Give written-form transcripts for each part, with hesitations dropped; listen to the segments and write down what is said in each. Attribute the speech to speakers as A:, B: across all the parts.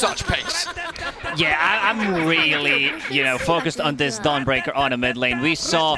A: such pace.
B: Yeah, I'm really, focused on this Dawnbreaker on a mid lane. We saw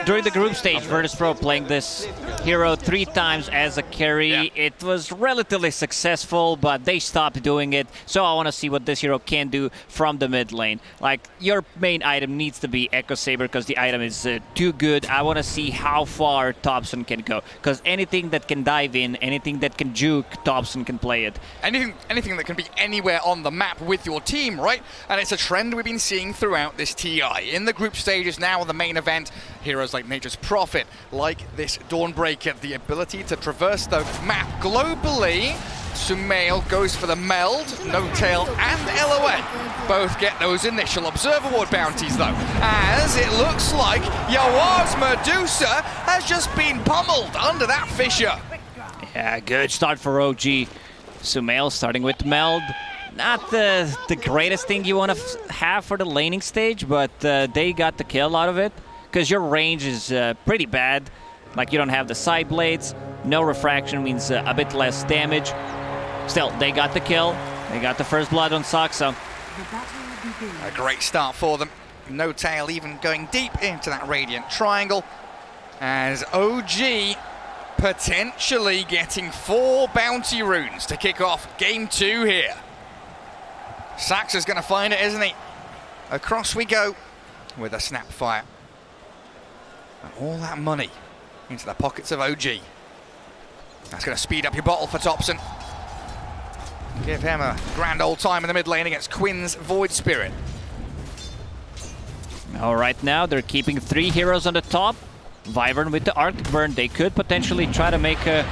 B: during the group stage Virtus.pro playing this hero 3 times as a carry.
A: Yeah.
B: It was relatively successful, but they stopped doing it. So I want to see what this hero can do from the mid lane. Like, your main item needs to be Echo Saber because the item is too good. I want to see how far Thompson can go, because anything that can dive in, anything that can juke, Thompson can play it.
A: Anything that can be anywhere on the map with your team, right? And it's a trend we've been seeing throughout this TI. In the group stages now, the main event, heroes like Nature's Prophet, like this Dawnbreaker, the ability to traverse the map globally. Sumail goes for the meld, No Tail and LOA both get those initial Observer Ward bounties though, as it looks like Yawar's Medusa has just been pummeled under that fissure.
B: Yeah, good start for OG. Sumail starting with meld. Not the greatest thing you want to have for the laning stage, but they got the kill out of it, because your range is pretty bad. Like, you don't have the side blades. No refraction means a bit less damage. Still, they got the kill. They got the first blood on Saxa.
A: A great start for them. No Tail even going deep into that Radiant Triangle, as OG potentially getting 4 bounty runes to kick off game 2 here. Saxa's going to find it, isn't he? Across we go with a Snapfire. And all that money into the pockets of OG. That's going to speed up your bottle for Thompson. Give him a grand old time in the mid lane against Quinn's Void Spirit.
B: All right, now they're keeping 3 heroes on the top. Wyvern with the Arctic Burn. They could potentially try to make a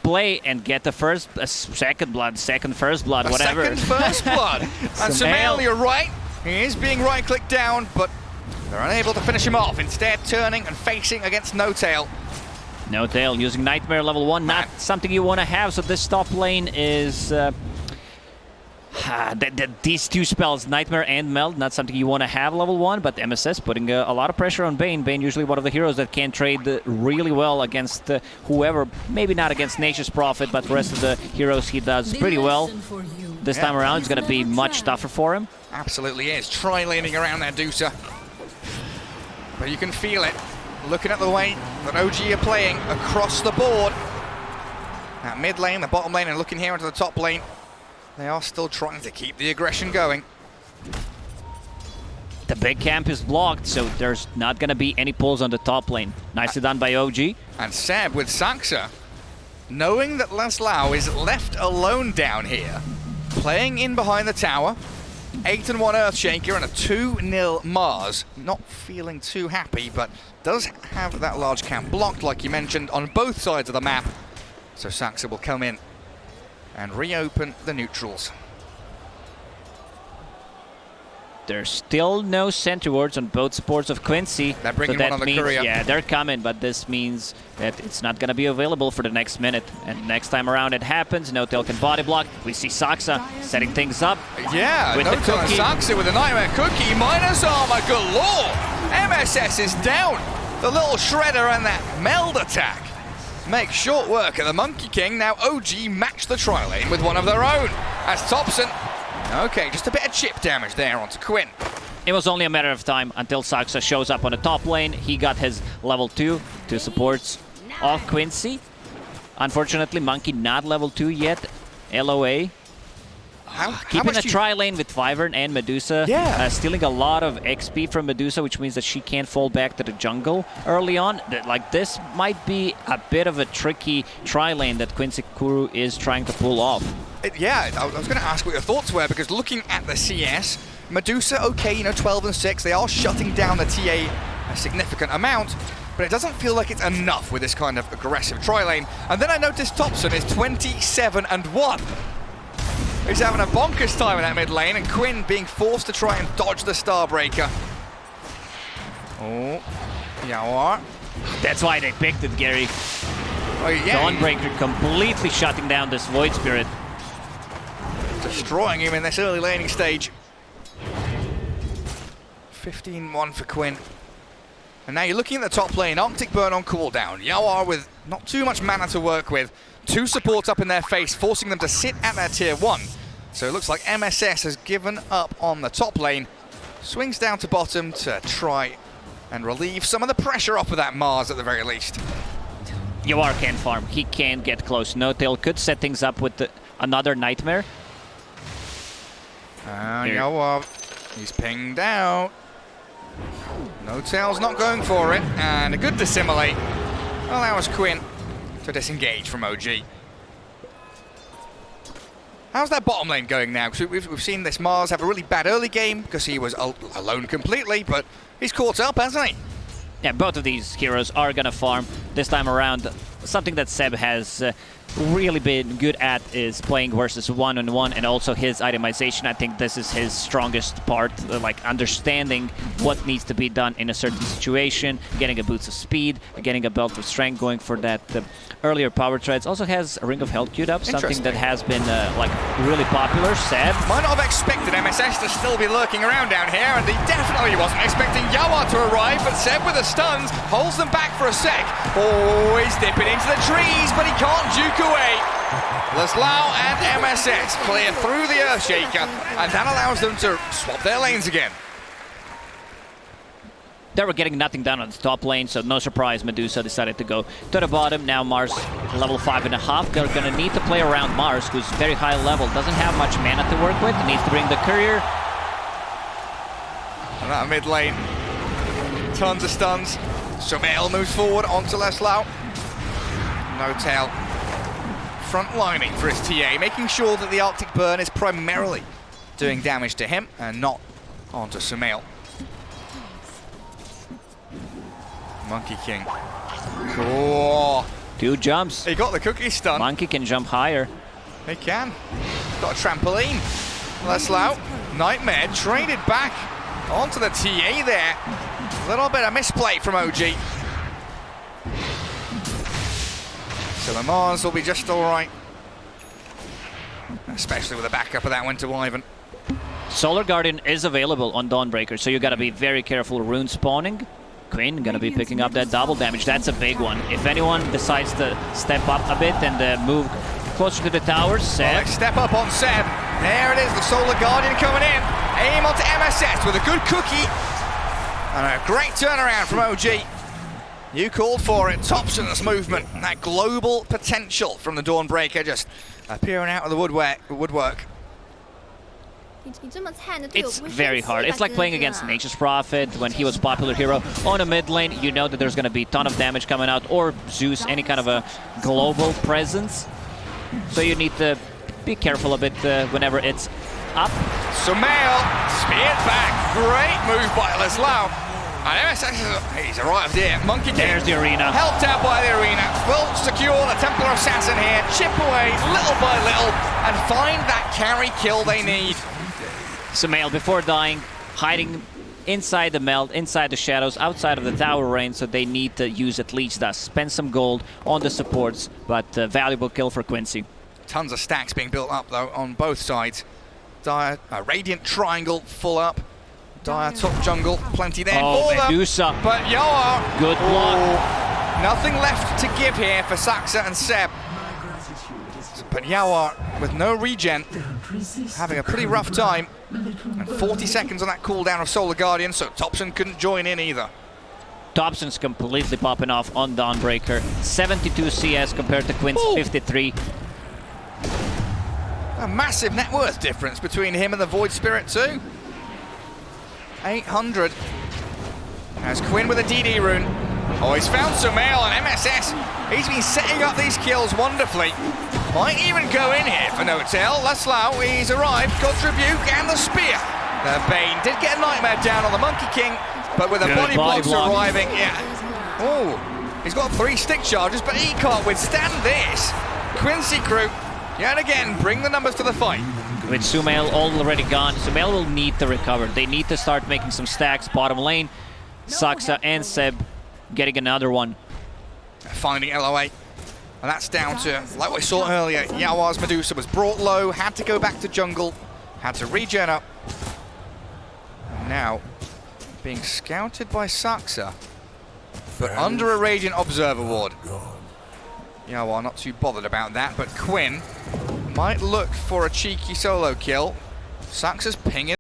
B: play and get the first, second first blood, whatever.
A: Second first blood. And Sumail, you're right. He is being right-clicked down, but they're unable to finish him off. Instead, turning and facing against No Tail.
B: No Tail using Nightmare level 1, not something you want to have. So this top lane is these 2 spells, Nightmare and Meld, not something you want to have level 1, but MSS putting a lot of pressure on Bane. Bane usually one of the heroes that can trade really well against whoever, maybe not against Nature's Prophet, but the rest of the heroes he does pretty well. This time around it's going to be much tougher for him.
A: Absolutely is. Tri-laning around there, Dusa. But you can feel it, looking at the way that OG are playing across the board. That mid lane, the bottom lane, and looking here into the top lane. They are still trying to keep the aggression going.
B: The big camp is blocked, so there's not going to be any pulls on the top lane. Nicely done by OG.
A: And Seb with Saxa, knowing that Laszlo is left alone down here, playing in behind the tower. 8-1 Earthshaker and a 2-0 Mars. Not feeling too happy, but does have that large camp blocked, like you mentioned, on both sides of the map. So Saxa will come in and reopen the neutrals.
B: There's still no center wards on both supports of Quincy.
A: They're bringing
B: so
A: one on the courier.
B: Yeah, they're coming, but this means that it's not going to be available for the next minute. And next time around it happens, No Tail can body block. We see Saxa setting things up.
A: Yeah,
B: with
A: No
B: the
A: Tail and
B: cookie.
A: Saxa with a Nightmare Cookie, minus armor galore. MSS is down. The little shredder and that meld attack make short work of the Monkey King. Now OG match the tri-lane with one of their own. As Thompson, okay, just a bit of chip damage there onto Quinn.
B: It was only a matter of time until Saxa shows up on the top lane. He got his level 2 supports of Quincy. Unfortunately, Monkey not level 2 yet. LOA. Keeping a tri-lane with Wyvern and Medusa.
A: Yeah.
B: Stealing a lot of XP from Medusa, which means that she can't fall back to the jungle early on. Like, this might be a bit of a tricky tri-lane that Quincy Kuru is trying to pull off.
A: Yeah, I was going to ask what your thoughts were, because looking at the CS, Medusa, okay, 12 and 6, they are shutting down the TA a significant amount, but it doesn't feel like it's enough with this kind of aggressive tri-lane. And then I noticed Thompson is 27 and 1. He's having a bonkers time in that mid lane, and Quinn being forced to try and dodge the Starbreaker. Oh, Yawar.
B: That's why they picked it, Gary.
A: Oh, yeah.
B: Dawnbreaker completely shutting down this Void Spirit.
A: Destroying him in this early laning stage. 15-1 for Quinn. And now you're looking at the top lane, Arctic Burn on cooldown. Yawar with not too much mana to work with. 2 supports up in their face, forcing them to sit at their tier 1. So it looks like MSS has given up on the top lane. Swings down to bottom to try and relieve some of the pressure off of that Mars at the very least.
B: Yawar can farm. He can get close. No Tail could set things up with another Nightmare.
A: Yawar, he's pinged out. No Tail's not going for it, and a good dissimilate allows Quinn to disengage from OG. How's that bottom lane going now? Because we've seen this Mars have a really bad early game because he was alone completely, but he's caught up, hasn't he?
B: Yeah, both of these heroes are gonna farm this time around. Something that Seb has really been good at is playing versus one-on-one, and also his itemization. I think this is his strongest part, like understanding what needs to be done in a certain situation, getting a boost of speed, getting a belt of strength, going for that earlier power treads. Also has a Ring of Health queued up, something that has been like really popular. Seb
A: might not have expected MSS to still be lurking around down here, and he definitely wasn't expecting Yawar to arrive, but Seb with the stuns holds them back for a sec. Oh, he's dipping into the trees, but he can't juke away. Laslau and MSS clear through the Earthshaker, and that allows them to swap their lanes again.
B: They were getting nothing done on the top lane, so no surprise Medusa decided to go to the bottom. Now Mars level 5.5. They're going to need to play around Mars, who's very high level, doesn't have much mana to work with, needs to bring the courier.
A: And that mid lane, tons of stuns. Sumail moves forward onto Laslau. No Tail front lining for his TA, making sure that the Arctic Burn is primarily doing damage to him and not onto Sumail. Monkey King. Oh,
B: 2 jumps.
A: He got the cookie stun.
B: Monkey can jump higher.
A: He can. Got a trampoline. Laslau, Nightmare traded back onto the TA there. A little bit of misplay from OG. So the Mars will be just all right. Especially with the backup of that Winter Wyvern.
B: Solar Guardian is available on Dawnbreaker, so you gotta be very careful rune spawning. Quinn gonna be picking up that double damage. That's a big one. If anyone decides to step up a bit and move closer to the towers, Seb.
A: Well, let's step up on Seb. There it is, the Solar Guardian coming in. Aim onto MSS with a good cookie. And a great turnaround from OG. You called for it. Thompson's movement. That global potential from the Dawnbreaker just appearing out of the woodwork.
B: It's very hard. It's like playing against Nature's Prophet when he was a popular hero. On a mid lane, you know that there's going to be a ton of damage coming out, or Zeus, any kind of a global presence. So you need to be careful a bit whenever it's up.
A: Sumail speared back. Great move by Laslau. And MSS, he's arrived here. Monkey King.
B: There's the arena.
A: Helped out by the arena. Will secure the Templar Assassin here. Chip away little by little and find that carry kill they need.
B: Sumail, before dying, hiding inside the meld, inside the shadows, outside of the tower range, so they need to use at least that. Spend some gold on the supports, but valuable kill for Quincy.
A: Tons of stacks being built up, though, on both sides. Dire, Radiant Triangle full up. Dire top jungle, plenty there for
B: Medusa.
A: them. But Yawar,
B: good block.
A: Nothing left to give here for Saxa and Seb. But Yawar, with no regen, having a pretty rough time. And 40 seconds on that cooldown of Solar Guardian, so Thompson couldn't join in either.
B: Thompson's completely popping off on Dawnbreaker. 72 CS compared to Quinn's 53.
A: A massive net worth difference between him and the Void Spirit too. 800. As Quinn with a DD rune. Oh, he's found Sumail and MSS. He's been setting up these kills wonderfully. Might even go in here for no tail. Laslau, he's arrived. God's Rebuke and the spear. The Bane did get a Nightmare down on the Monkey King, but with the body blocks arriving, yeah. Oh, he's got 3 stick charges, but he can't withstand this. Quincy crew, yet again, bring the numbers to the fight.
B: With Sumail already gone, Sumail will need to recover. They need to start making some stacks bottom lane. Saxa and Seb getting another one.
A: Finding LOA. And that's down to, like we saw earlier, Yawar's Medusa was brought low, had to go back to jungle, had to regen up. And now, being scouted by Saxa, but under a Radiant Observer Ward. Yawar not too bothered about that, but Quinn Might look for a cheeky solo kill. Saxa's pinging.